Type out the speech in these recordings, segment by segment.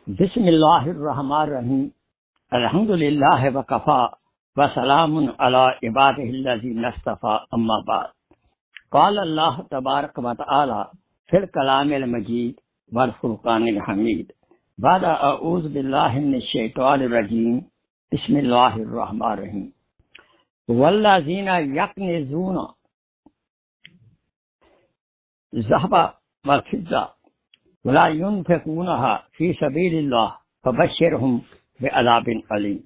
बिस्मिल्लाहिर्रहमानिर्रहीम अल्हम्दुलिल्लाहि व कफ़ा व सलामुन अला इबादिहिल्लज़ीना इस्तफ़ा अम्मा बाद। क़ाल अल्लाह तबारक व तआला फ़िल कलामिल मजीद वल फ़ुरक़ानिल हमीद बाद अऊज़ु बिल्लाहि मिनश शैतानिर रजीम बिस्मिल्लाहिर्रहमानिर्रहीम वल्लज़ीना यक्निज़ूना ज़हबा वल फ़िज़्ज़ा वला युनफ़िक़ूनहा फ़ी सबीलिल्लाह फबश्शिरहुम बिअज़ाबिन अलीम।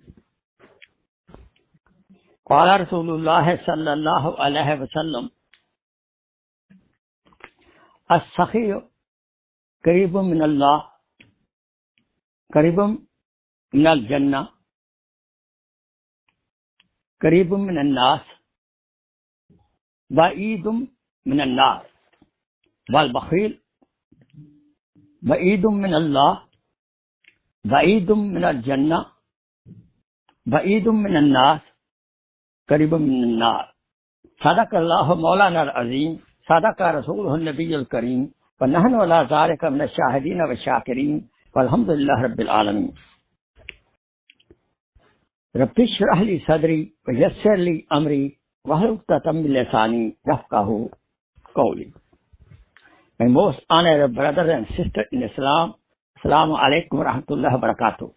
क़ाल रसूलुल्लाह सल्लल्लाहु अलैहि वसल्लम अस्सख़िय्यु क़रीबुम मिनल्लाह क़रीबुम मिनल जन्नह क़रीबुम मिनन्नास बईदुम मिनन्नार वल बख़ील बईदुम मिनल्लाह बईदुम मिनल जन्नह बईदुम मिनन्नास क़रीबुम मिनन्नार। सदक़ल्लाहु मौलाना अज़ीम सदक़ रसूलुहुन नबियुल करीम व नहनु अला ज़ालिका मिनश शाहिदीन व शाकिरीन वल्हम्दुलिल्लाहि रब्बिल आलमीन। रब्बि इश्रह ली सदरी व यस्सिर ली अमरी वहलुल उक़दतम मिन लिसानी यफ़क़हू क़ौली। My most honored brothers and sisters in Islam, Assalamu alaikum wa rahmatullahi wa barakatuh.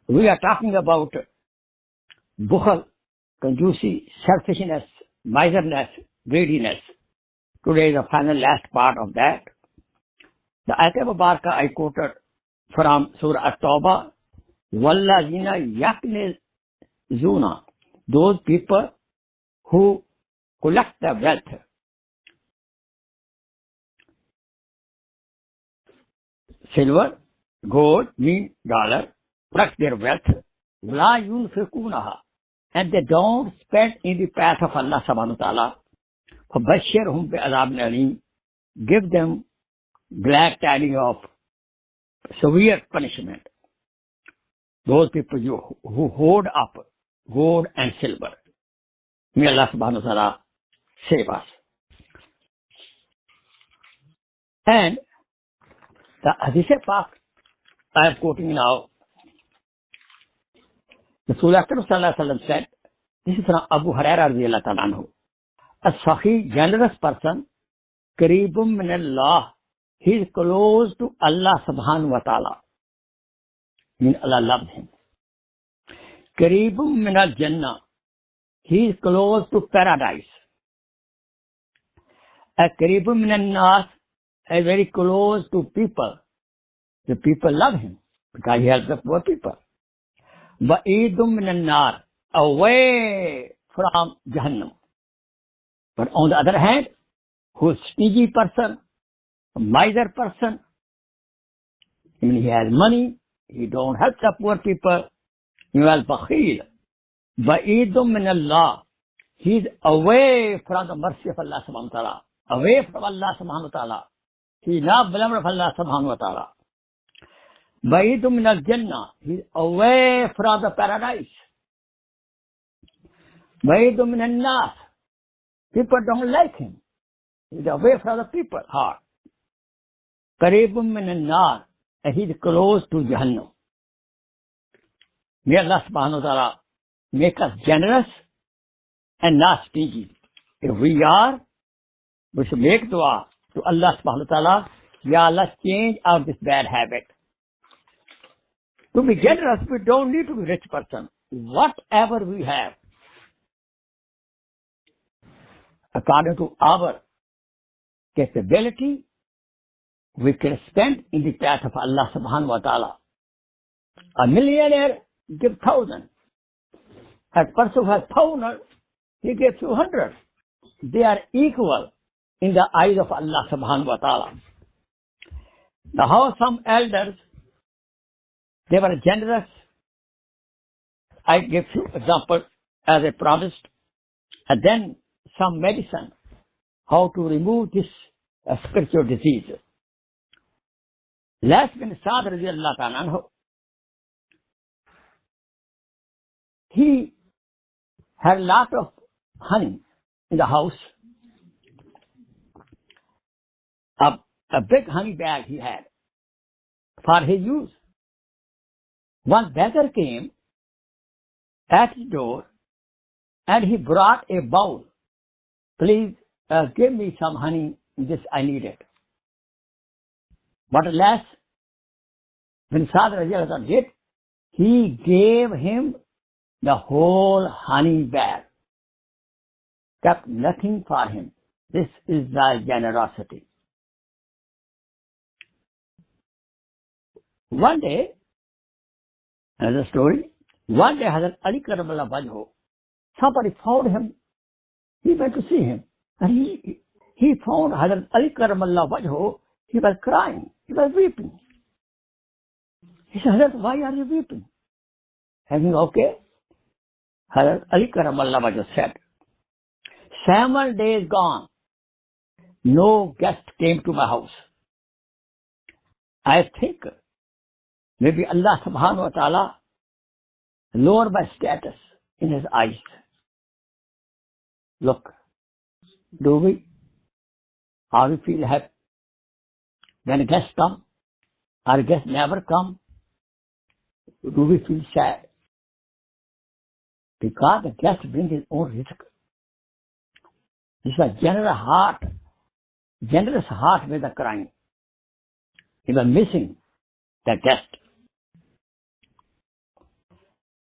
We are talking about bukhal, conjusi, selfishness, miserliness, greediness. Today is the final last part of that. The ayat mubarakah I quoted from Surah At-Tawbah, Wallazina yaknizuna, those people who collect the wealth, silver, gold, mean dollar, plus their wealth, la yunfiqunaha, and they don't spend in the path of Allah subhanahu wa ta'ala. فَبَشِّرْهُمْ بِعَذَابٍ أَلِيمٍ, give them glad tidings of severe punishment. Those people who hoard up gold and silver. May Allah subhanahu wa ta'ala save us. And the Hadith Pak I am quoting now, Rasulullah sallallahu alaihi wasallam said, this is from Abu Hurairah radiyallahu ta'ala anhu, a Sakhi, generous person, Kareebum min Allah, he is close to Allah subhanahu wa ta'ala. Mean Allah loves him. Kareebum min al Jannah, he is close to paradise. A Kareebum min al Nas, is very close to people. The people love him because he helps the poor people. Ba'idum min al Nar, away from Jahannam. But on the other hand, who is stingy person, a miser person, I mean, he has money, he don't help the poor people, he is bakhil. Ba'idum min Allah, he is away from the mercy of Allah subhanahu wa ta'ala, away from Allah subhanahu wa ta'ala. He is not beloved of Allah subhanahu wa ta'ala. Ba'idum min al-Jannah, he is away from the paradise. Ba'idum min al-Nas, people don't like him. He is away from the people heart. Qareebum min al-Nar, and he is close to Jahannam. May Allah subhanahu wa ta'ala make us generous and not stingy. If we are, we should make dua to Allah subhanahu wa ta'ala, Ya Allah, change out this bad habit. To be generous, we don't need to be a rich person. Whatever we have, according to our capability, we can spend in the path of Allah subhanahu wa ta'ala. A millionaire gives 1,000. A person who has 1,000, he gives 200. They are equal in the eyes of Allah subhanahu wa ta'ala. Now, how some elders, they were generous. I give you example as I promised. And then some medicine, how to remove this spiritual disease. Lays bin Sa'd radiyallahu ta'ala anhu, he had a lot of honey in the house. A big honey bag he had for his use. One beggar came at his door and he brought a bowl. Please give me some honey. This I need it. But alas, when Sa'd radiallahu anhu did, he gave him the whole honey bag, kept nothing for him. This is the generosity. One day, another story, one day Hazrat Ali Karamallah Wajho, somebody found him. He went to see him. And he found Hazrat Ali Karamallah Wajho, he was crying, he was weeping. He said, Hazrat, why are you weeping? Having okay? Hazrat Ali Karamallah Wajho said, 7 days gone, no guest came to my house. I think maybe Allah subhanahu wa ta'ala lowered my status in his eyes. Look, how we feel happy when guests come, or guests never come? Do we feel sad? Because the guest brings his own risk. This was generous heart with the crying. He was missing the guest.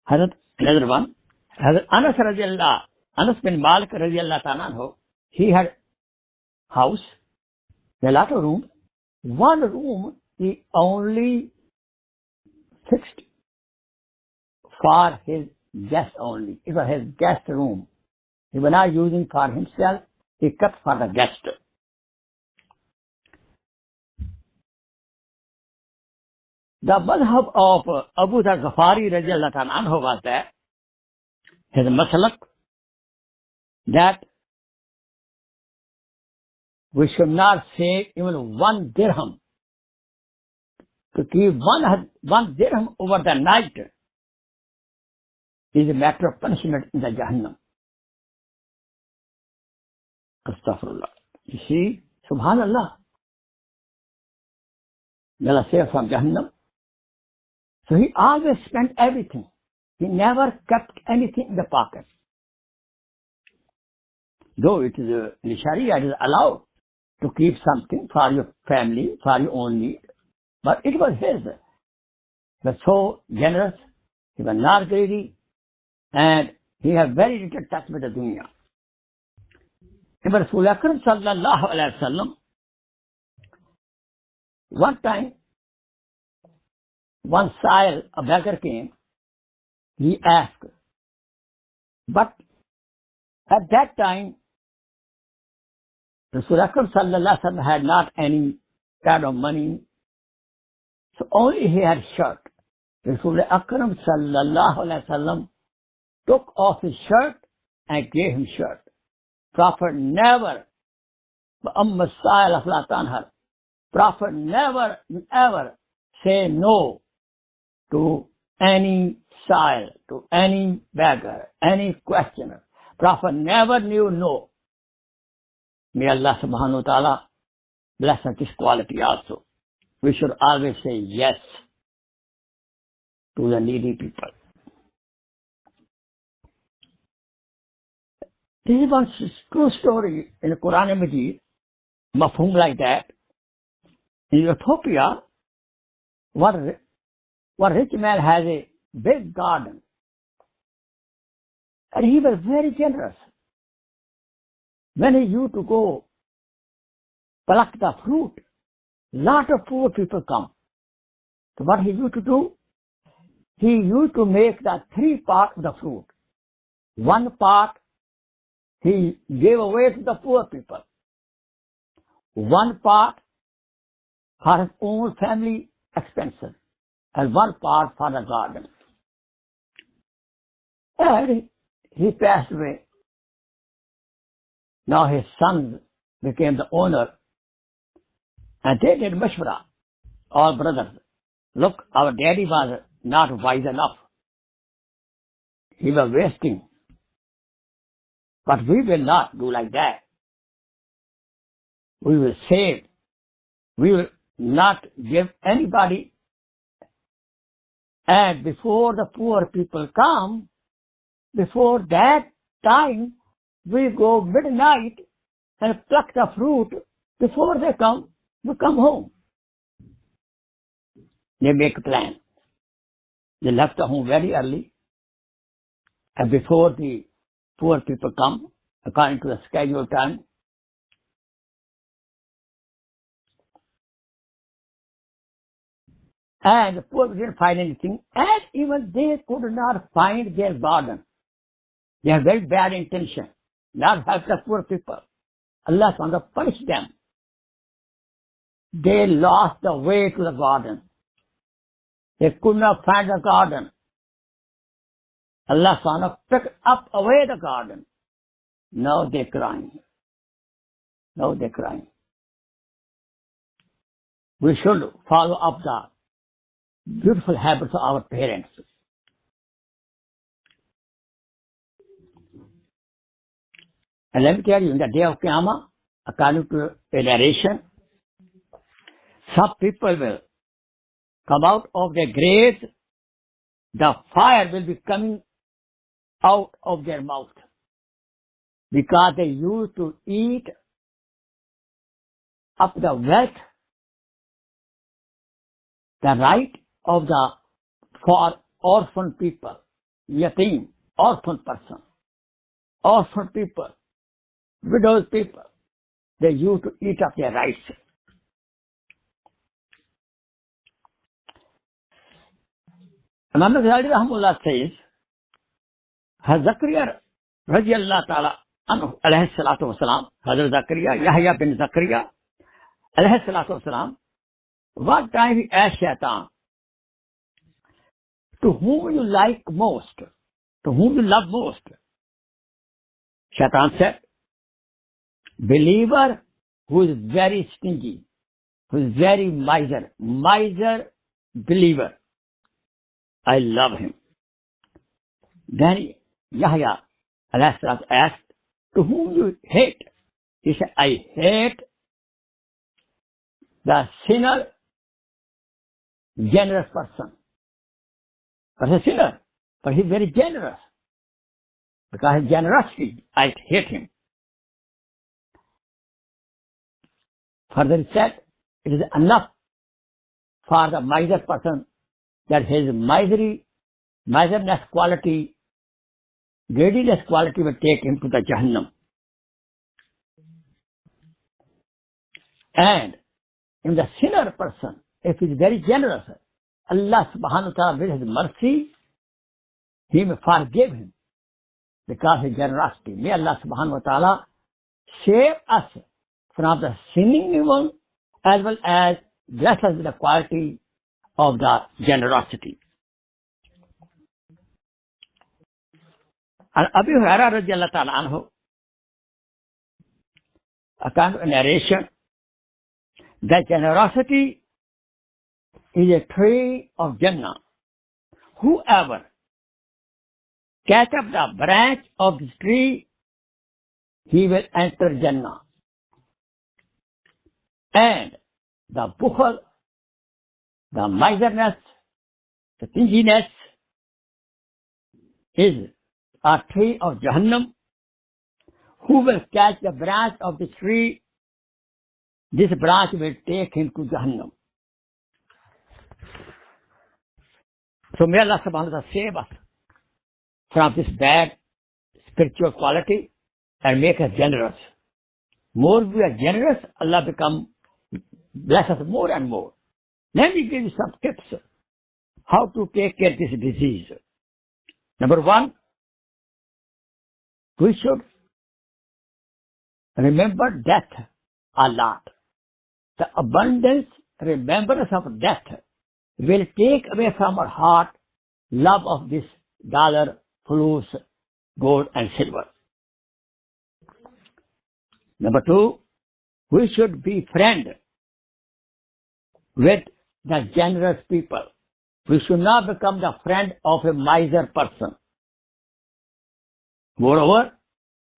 Another one, Anas bin Malik radiallahu ta'ala, he had house, a lot of rooms. One room he only fixed for his guest only. It was his guest room. He was not using for himself, he kept for the guest. The madhab of Abu Dhar Ghafari radiallahu ta'ala was that his masalak, that we should not save even 1 dirham. To keep one dirham over the night is a matter of punishment in the Jahannam. Astaghfirullah. You see, Subhanallah. May Allah save from Jahannam. So he always spent everything. He never kept anything in the pocket. Though it is in Sharia, it is allowed to keep something for your family, for your own need. But it was his. He was so generous, he was not greedy, and he had very little touch with the dunya. But Rasul Akram sallallahu alayhi wa sallam, one time, one Sa'il, a beggar came, he asked. But at that time, Rasul Akram sallallahu alayhi wa sallam had not any kind of money, so only he had shirt. Rasul Akram sallallahu alayhi wa sallam took off his shirt and gave him shirt. Prophet never, Prophet never ever say no to any Sa'il, to any beggar, any questioner. Prophet never knew no. May Allah subhanahu wa ta'ala bless us this quality also. We should always say yes to the needy people. This is one true story in the Quran Majid, mafhum like that. In Ethiopia, one rich man has a big garden, and he was very generous. When he used to go pluck the fruit, lot of poor people come. So what he used to do, he used to make the 3 parts of the fruit. 1 part he gave away to the poor people. 1 part for his own family expenses, and 1 part for the garden. And he passed away. Now his sons became the owner, and they did mashwara, all brothers. Look, our daddy was not wise enough. He was wasting. But we will not do like that. We will save. We will not give anybody And before the poor people come, before that time, we go midnight and pluck the fruit. Before they come, we come home. They make a plan. They left the home very early. And before the poor people come, according to the scheduled time, and the poor didn't find anything, and even they could not find their garden. They have very bad intention, not help the poor people. Allah is going to punish them. They lost the way to the garden. They could not find the garden. Allah is going to pick up away the garden. Now they're crying. Now they're crying. We should follow up the beautiful habits of our parents. And let me tell you, in the day of Qiyamah, according to a narration, some people will come out of their graves, the fire will be coming out of their mouth because they used to eat up the wealth, the right of the for orphan people, yatim, orphan person, orphan people, widows people. They used to eat up their rights. Imam Ghazali Rahimahullah says, Zakaria Radiallahu Ta'ala anhu alayhi salatu wasalam, Hazrat Zakaria, Yahya bin Zakaria alayhi salatu wasalam, one time he asked Shaitan, to whom you like most, to whom you love most? Shaitan said, believer who is very stingy, who is very miser believer. I love him. Then Yahya asked, to whom you hate? He said, I hate the sinner, generous person. But he's a sinner, but he's very generous. Because his generosity, I hate him. Further he said, it is enough for the miser person that his miserness quality, greediness quality will take him to the Jahannam. And in the sinner person, if he is very generous, Allah subhanahu wa ta'ala with his mercy, he may forgive him because of his generosity. May Allah subhanahu wa ta'ala save us from the sinning evil as well as bless us with the quality of the generosity. And Abu Hurairah radiallahu ta'ala anhu, according to a narration, that generosity is a tree of Jannah. Whoever catch up the branch of this tree, he will enter Jannah. And the bukhal, the miserness, the stinginess is a tree of Jahannam. Who will catch the branch of the tree? This branch will take him to Jahannam. So may Allah subhanahu wa ta'ala save us from this bad spiritual quality and make us generous. More we are generous, Allah bless us more and more. Let me give you some tips how to take care of this disease. Number one, we should remember death a lot. The abundance remembrance of death will take away from our heart love of this dollar, flus, gold and silver. Number two, we should be friend with the generous people. We should not become the friend of a miser person. Moreover,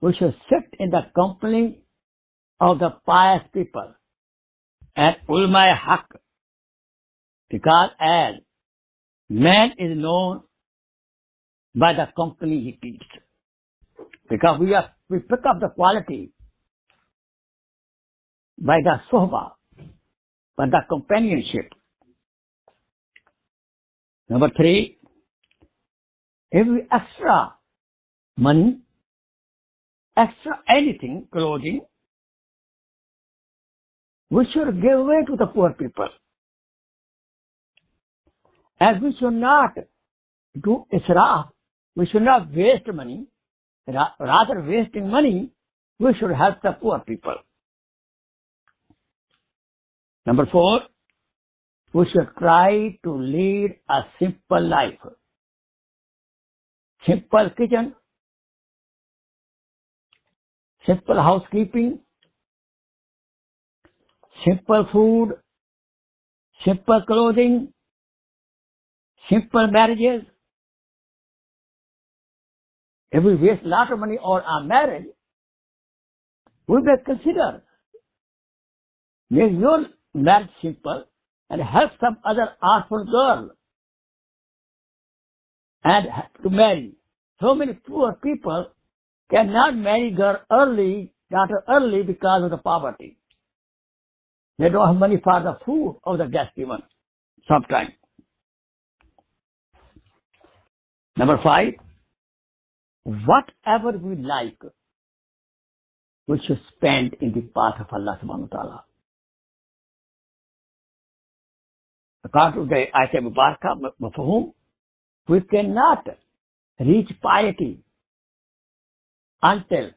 we should sit in the company of the pious people and ulama haq, because as Man is known by the company he keeps. Because we pick up the quality by the sohbah, by the companionship. Number 3, if we extra money, extra anything, clothing, we should give away to the poor people. And we should not do israf. We should not waste money. Rather wasting money, we should help the poor people. Number 4, we should try to lead a simple life. Simple kitchen, simple housekeeping, simple food, simple clothing, simple marriages. If we waste a lot of money on our marriage, we may consider make your marriage simple and help some other orphan girl and to marry. So many poor people cannot marry daughter early because of the poverty. They don't have money for the food of the guest even sometimes. Number 5, whatever we like, we should spend in the path of Allah subhanahu wa ta'ala. According to the Ayat Mubarakah Mafhum, we cannot reach piety until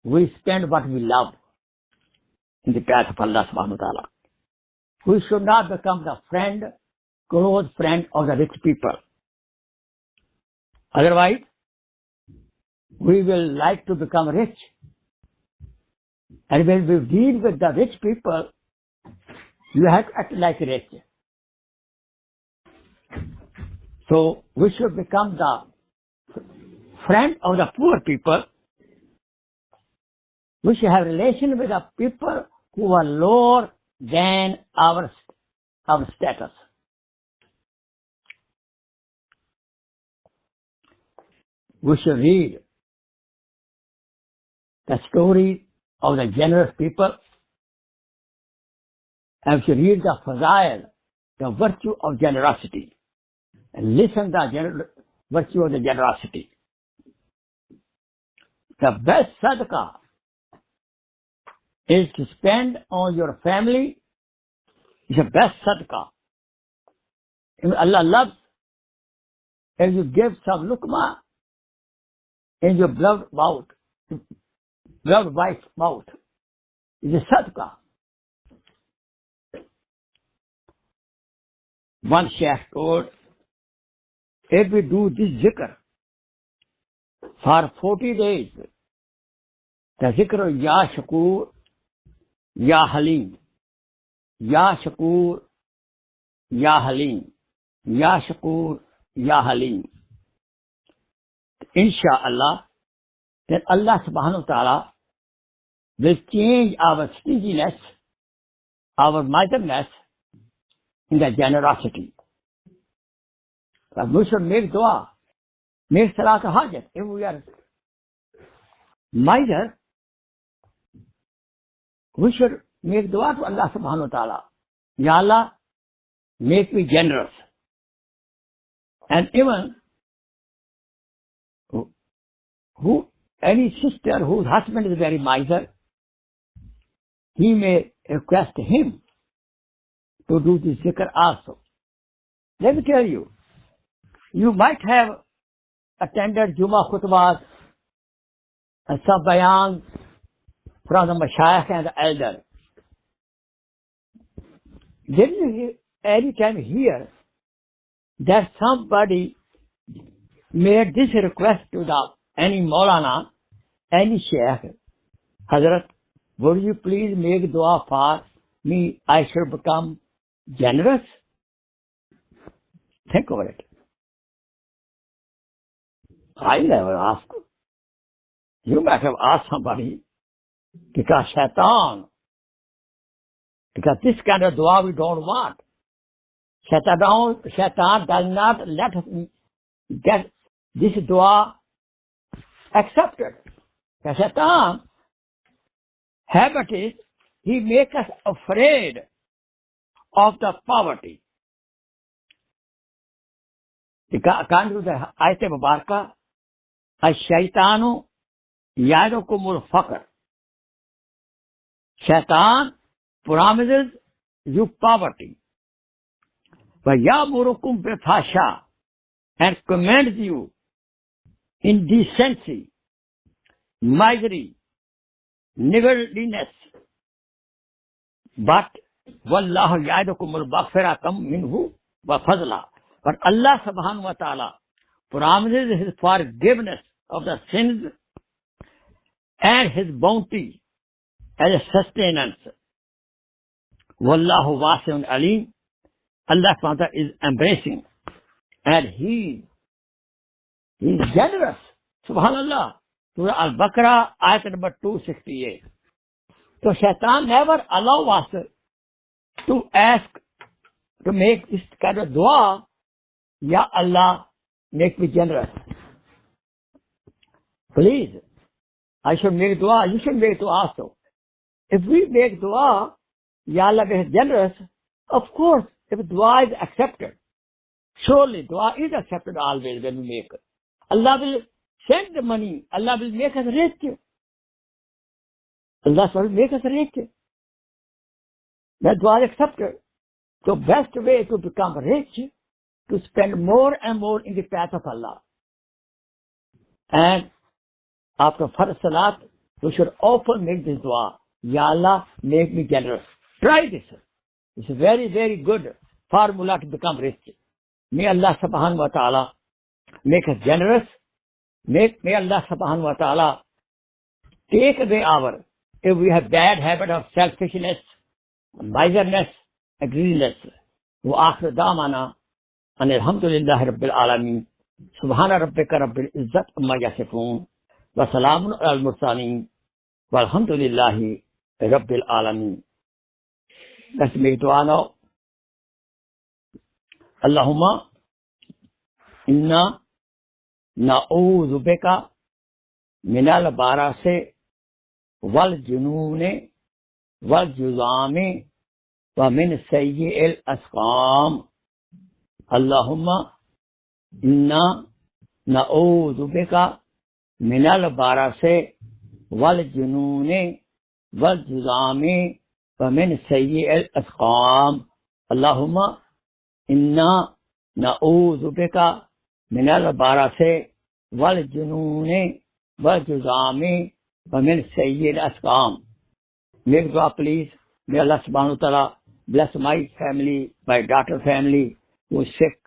we spend what we love in the path of Allah subhanahu wa ta'ala. We should not become the close friend of the rich people. Otherwise, we will like to become rich. And when we deal with the rich people, you have to act like rich. So we should become the friend of the poor people. We should have relation with the people who are lower than our status. We should read the story of the generous people, and we should read the fazail, the virtue of generosity, and listen to the virtue of the generosity. The best sadaqah is to spend on your family. It's the best sadaqah. If Allah loves, if you give some luqma in your beloved wife's mouth, it's a sadaqah. One shaykh told, if we do this zikr for 40 days, the zikr of Ya Shakur, Ya Halim, Ya Shakur, Ya Halim, Ya Shakur, Ya Halim, Insha'Allah, then Allah subhanahu wa ta'ala will change our stinginess, our miserliness in the generosity. But we should make dua, make salat hajat. If we are miser, we should make dua to Allah subhanahu wa ta'ala. Ya Allah, make me generous. And even any sister whose husband is very miser, he may request him to do this zikr also. Let me tell you, you might have attended Jummah khutbahs and some bayans from the mashayikh and the elder. Didn't you any time hear that somebody made this request to any Maulana, any Shaykh, Hazrat, would you please make dua for me, I should become generous? Think over it. I never asked. You might have asked somebody, because shaitan, because this kind of dua we don't want. Shaitan does not let us get this dua accepted. The Shaitan habit is he makes us afraid of the poverty. According to the Ayat Mubarakah, Ash-Shaytanu ya'idukumul faqr. Shaitan promises you poverty. وَيَأْمُرُكُمْ بِالْفَحْشَاءِ and commands you indecency, misery, niggardliness. But وَاللَّهُ يَعِدُكُمُ الْمَغْفِرَةَ مِنْهُ وَفَضْلًا. But Allah subhanahu wa ta'ala promises His forgiveness of the sins and His bounty as a sustenance. Wallahu wasi'un alim. Allah subhanahu wa ta'ala is embracing and He is generous. Subhanallah. Surah Al-Baqarah, ayat number 268. So Shaitan never allow us to ask, to make this kind of dua, Ya Allah, make me generous. Please, I should make dua, you should make dua also. If we make dua, Ya Allah, make us generous, of course, if dua is accepted, surely dua is accepted always when we make it. Allah will send the money, Allah will make us rich. Allah will make us rich. That dua is accepted. So best way to become rich, to spend more and more in the path of Allah. And after first salat, we should often make this dua. Ya Allah, make me generous. Try this. It's a very, very good formula to become rich. May Allah subhanahu wa ta'ala make us generous. May Allah subhanahu wa ta'ala take away if we have bad habit of selfishness, miserness, and greediness. Wa akhir da'wana and alhamdulillahi rabbil alameen. Subhana rabbika rabbil izzat amma yasifun. Wa salamun al mursalin. Walhamdulillahi rabbil alameen. Let's make dua now. Allahumma inna na'udhu bika minal barasi wal jununi wal juzami wa min sayyi'il asqam. Allahumma inna na'udhu bika minal barasi wal jununi wal juzami wa min sayyi'il asqam. Allahumma inna na'udhu bika minal barasi wal jununi wal juzami wa min sayyi'il asqam. Make dua please. May Allah subhanahu wa ta'ala bless my family, my daughter's family who is sick.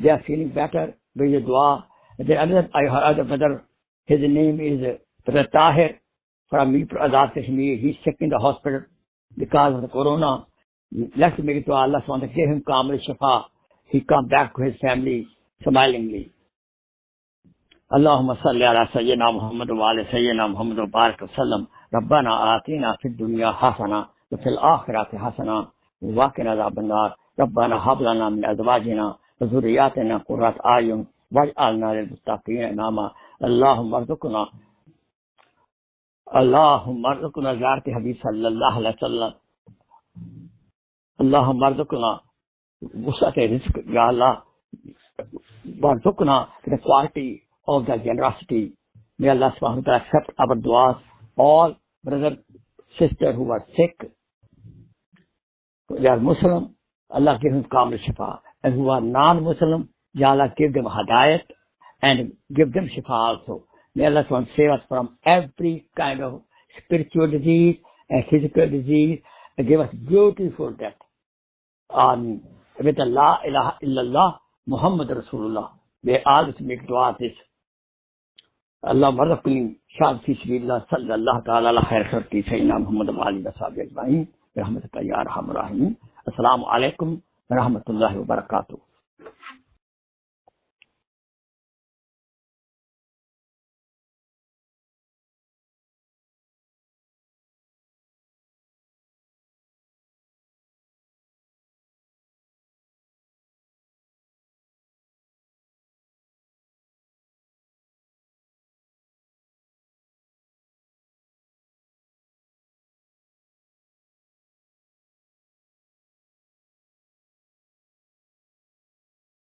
They are feeling better with your dua. And then I heard a brother, his name is Brother Tahir from Mirpur Azad Kashmir. He's sick in the hospital because of the corona. Let's make dua. Allah subhanahu wa ta'ala give him kamil shafa. He come back to his family smilingly. Allahumma salli ala sayyidina Muhammad wa ala sayyidina Muhammad wa barik wa sallam. Rabbana atina fid dunya hasana wa fil akhirati hasana wa qina adhaban nar. Rabbana hab lana min azwajina wa dhurriyyatina qurrata a'yun waj'alna lil muttaqina imama. Allahumma arzuqna ziyarati habib sallallahu alaihi wasallam. Allahumma arzuqna wus'at rizq, ya Allah. Warzuqna the quality of the generosity. May Allah subhanahu wa ta'ala accept our du'as. All brother, sister who are sick, they are Muslim, Allah give them kamil shifa. And who are non-Muslim, Ya Allah give them hadayat and give them shifa also. May Allah subhanahu wa ta'ala save us from every kind of spiritual disease and physical disease and give us beautiful death. With Allah ilaha illallah Muhammad Rasulullah. They always make dua this. Allah marzaqni shad fi sabilillah sallallahu ta'ala ala khair khalqi sayyidina Muhammad wa alihi wa sahbihi ajma'in bi rahmatika ya arhamar rahimin. Assalamu alaikum wa rahmatullahi wa barakatuh.